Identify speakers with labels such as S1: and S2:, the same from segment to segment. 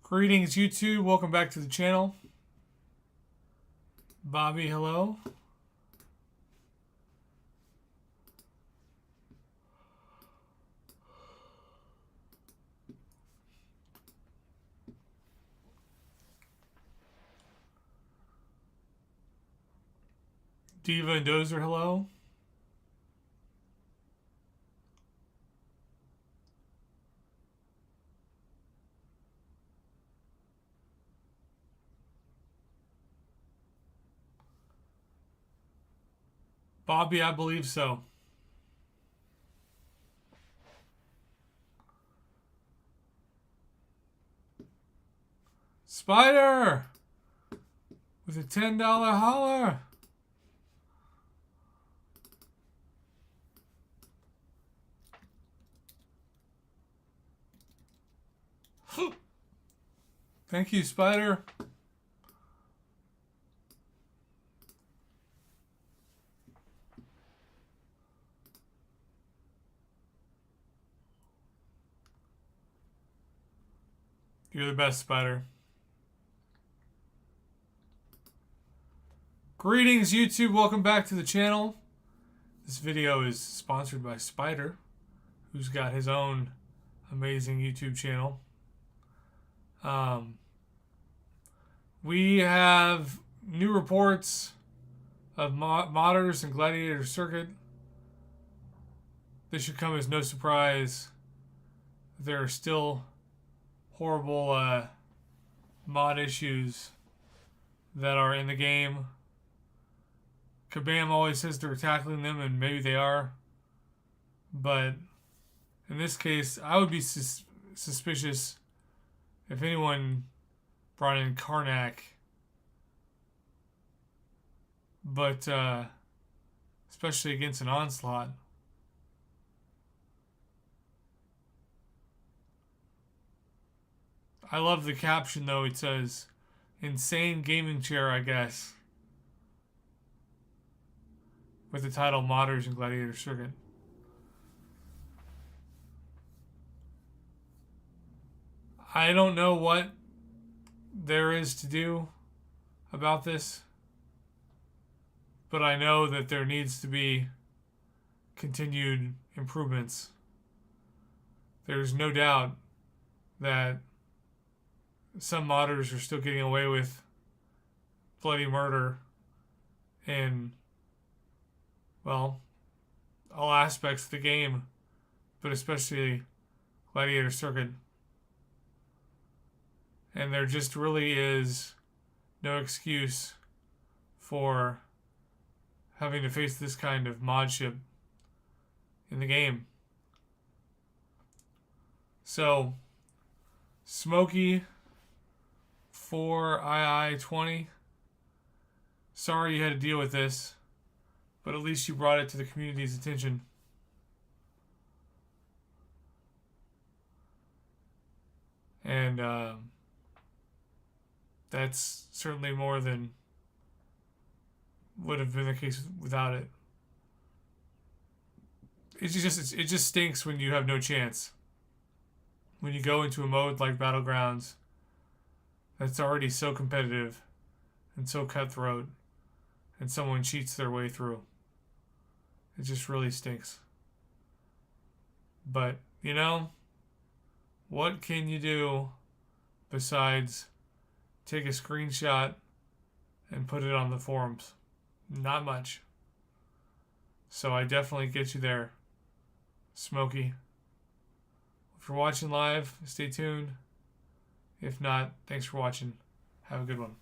S1: Greetings, YouTube. Welcome back to the channel. Bobby, hello. Diva and Dozer, hello. Bobby, I believe so. Spider! With a $10 holler. Thank you, Spider. You're the best, Spider. Greetings, YouTube. Welcome back to the channel. This video is sponsored by Spider, who's got his own amazing YouTube channel. We have new reports of modders and Gladiator Circuit. This should come as no surprise. There are still horrible mod issues that are in the game. Kabam always says they're tackling them, and maybe they are. But in this case, I would be suspicious if anyone brought in Karnak. But especially against an Onslaught. I love the caption, though. It says, "Insane gaming chair, I guess." With the title, Modders and Gladiator Circuit. I don't know what there is to do about this, but I know that there needs to be continued improvements. There's no doubt that some modders are still getting away with bloody murder in, well, all aspects of the game, but especially Gladiator Circuit. And there just really is no excuse for having to face this kind of modship in the game. So, Smokey 4II20, sorry you had to deal with this, but at least you brought it to the community's attention. And that's certainly more than would have been the case without it. It just stinks when you have no chance. When you go into a mode like Battlegrounds that's already so competitive and so cutthroat, and someone cheats their way through. It just really stinks. But, you know, what can you do besides take a screenshot and put it on the forums? Not much. So I definitely get you there, Smokey. If you're watching live, stay tuned. If not, thanks for watching. Have a good one.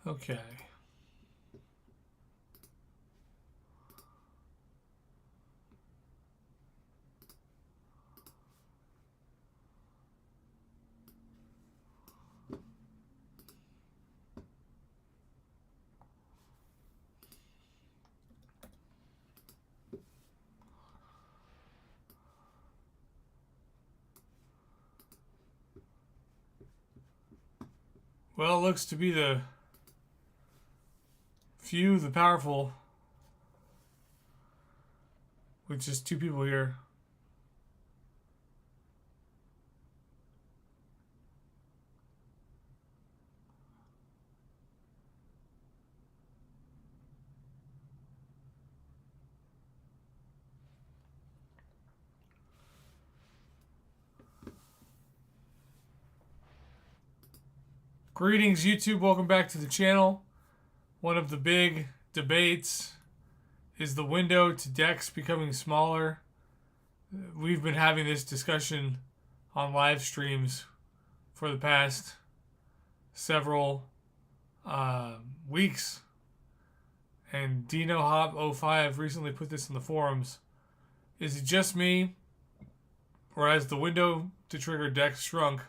S1: Okay. Well, it looks to be the few, the powerful, with just 2 people here. Greetings, YouTube. Welcome back to the channel. One of the big debates is the window to decks becoming smaller. We've been having this discussion on live streams for the past several weeks. And Dino Hop 05 recently put this in the forums. Is it just me, or has the window to trigger decks shrunk,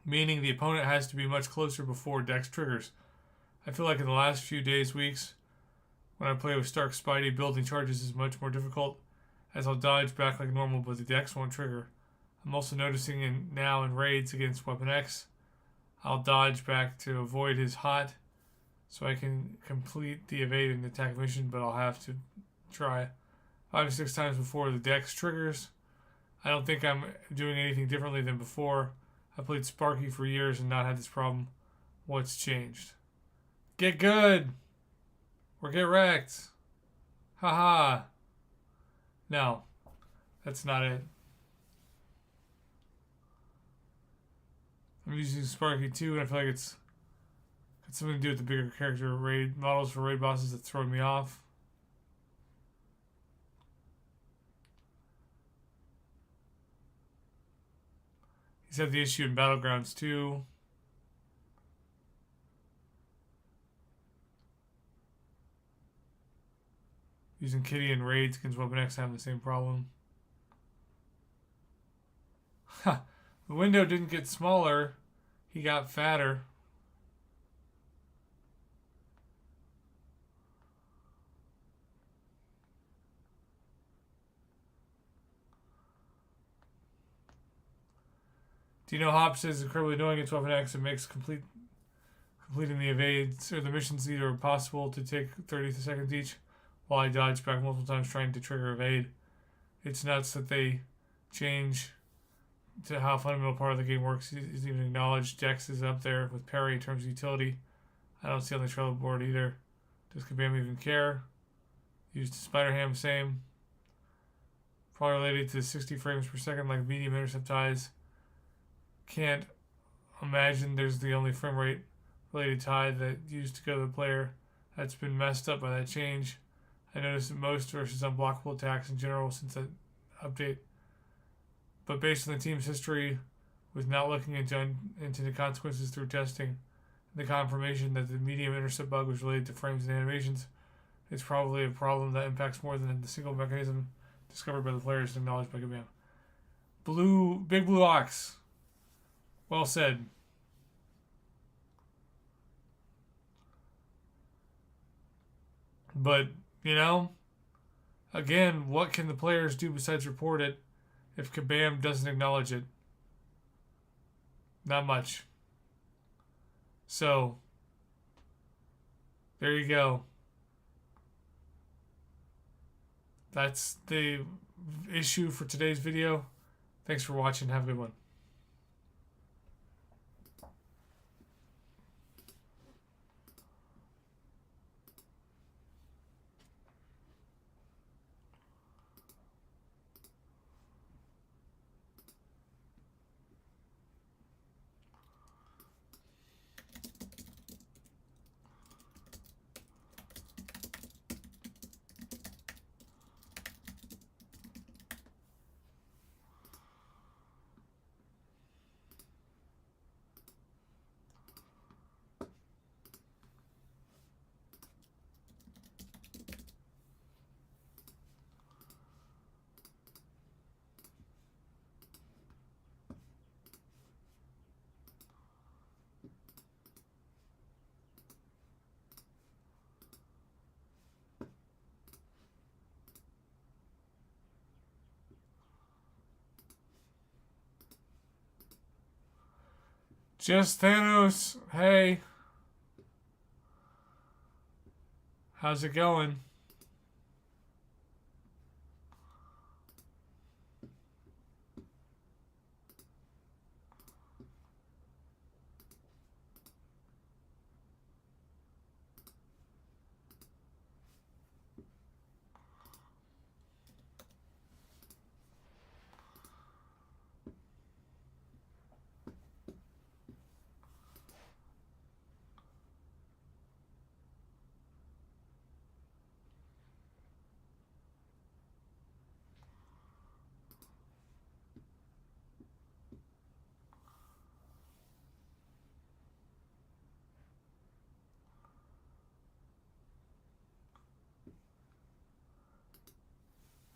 S1: meaning the opponent has to be much closer before decks triggers? I feel like in the last few days, weeks, when I play with Stark Spidey, building charges is much more difficult, as I'll dodge back like normal, but the decks won't trigger. I'm also noticing now in raids against Weapon X, I'll dodge back to avoid his hot, so I can complete the evade and attack mission, but I'll have to try 5 or 6 times before the decks triggers. I don't think I'm doing anything differently than before. I played Sparky for years and not had this problem. What's changed? Get good! Or get wrecked! Haha! No, that's not it. I'm using Sparky too, and I feel like it's got something to do with the bigger character raid models for raid bosses that's throwing me off. He's had the issue in Battlegrounds too. Using Kitty and raids against Weapon X having the same problem. Ha! The window didn't get smaller. He got fatter. Dino Hop says incredibly annoying against Weapon X. It makes completing the evades or the missions either impossible to take 30 seconds each, while I dodge back multiple times trying to trigger evade. It's nuts that they change to how a fundamental part of the game works isn't even acknowledged. Dex is up there with parry in terms of utility. I don't see on the Trello board either. Does Kabam even care? Used Spider-Ham, same. Probably related to 60 frames per second like medium intercept eyes. Can't imagine there's the only frame rate related tie that used to go to the player. That's been messed up by that change. I noticed that most versus unblockable attacks in general since that update. But based on the team's history with not looking into the consequences through testing, and the confirmation that the medium intercept bug was related to frames and animations, it's probably a problem that impacts more than the single mechanism discovered by the players and acknowledged by Kabam. Big Blue Ox. Well said. But, you know, again, what can the players do besides report it if Kabam doesn't acknowledge it? Not much. So, there you go. That's the issue for today's video. Thanks for watching. Have a good one. Just Thanos. Hey. How's it going?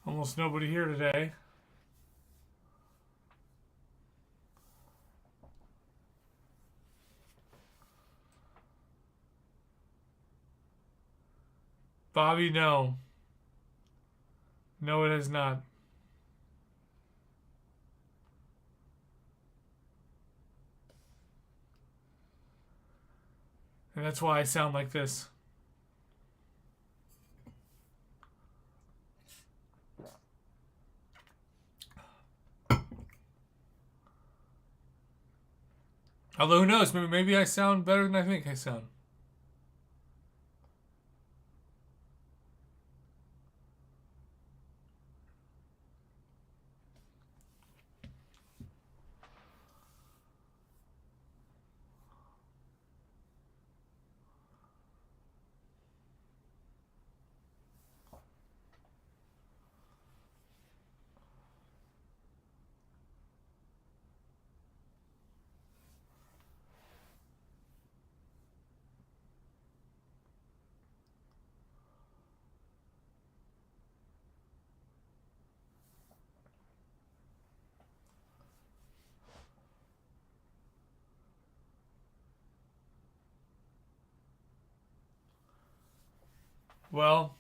S1: Almost nobody here today. Bobby, no. No, it has not. And that's why I sound like this. Although, who knows? Maybe I sound better than I think I sound. Well,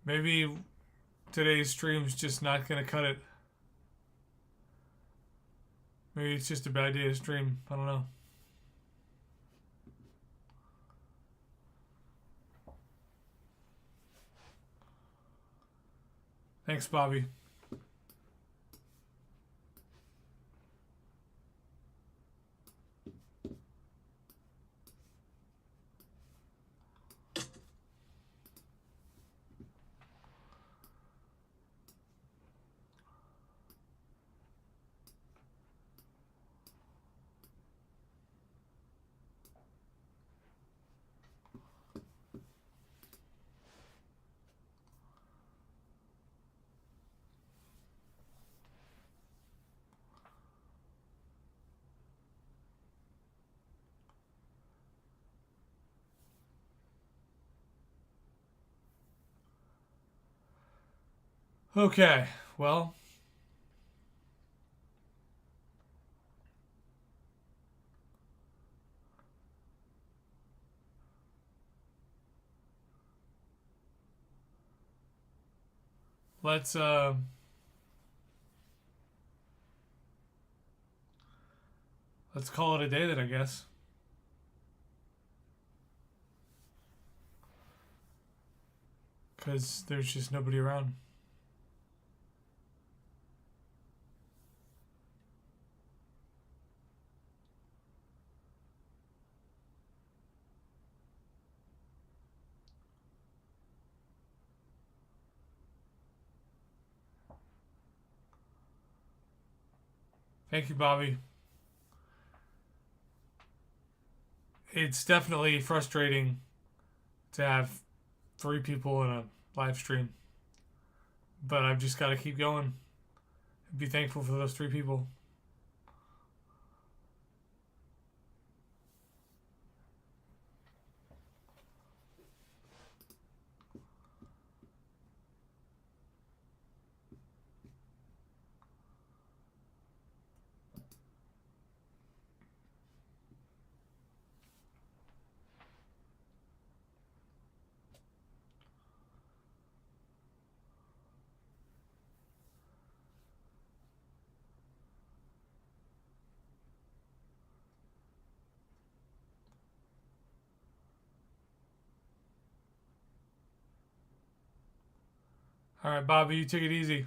S1: maybe today's stream's just not going to cut it. Maybe it's just a bad day to stream. I don't know. Thanks, Bobby. Okay, well. Let's call it a day then, I guess. Because there's just nobody around. Thank you, Bobby. It's definitely frustrating to have 3 people in a live stream. But I've just got to keep going. Be thankful for those 3 people. All right, Bobby, you take it easy.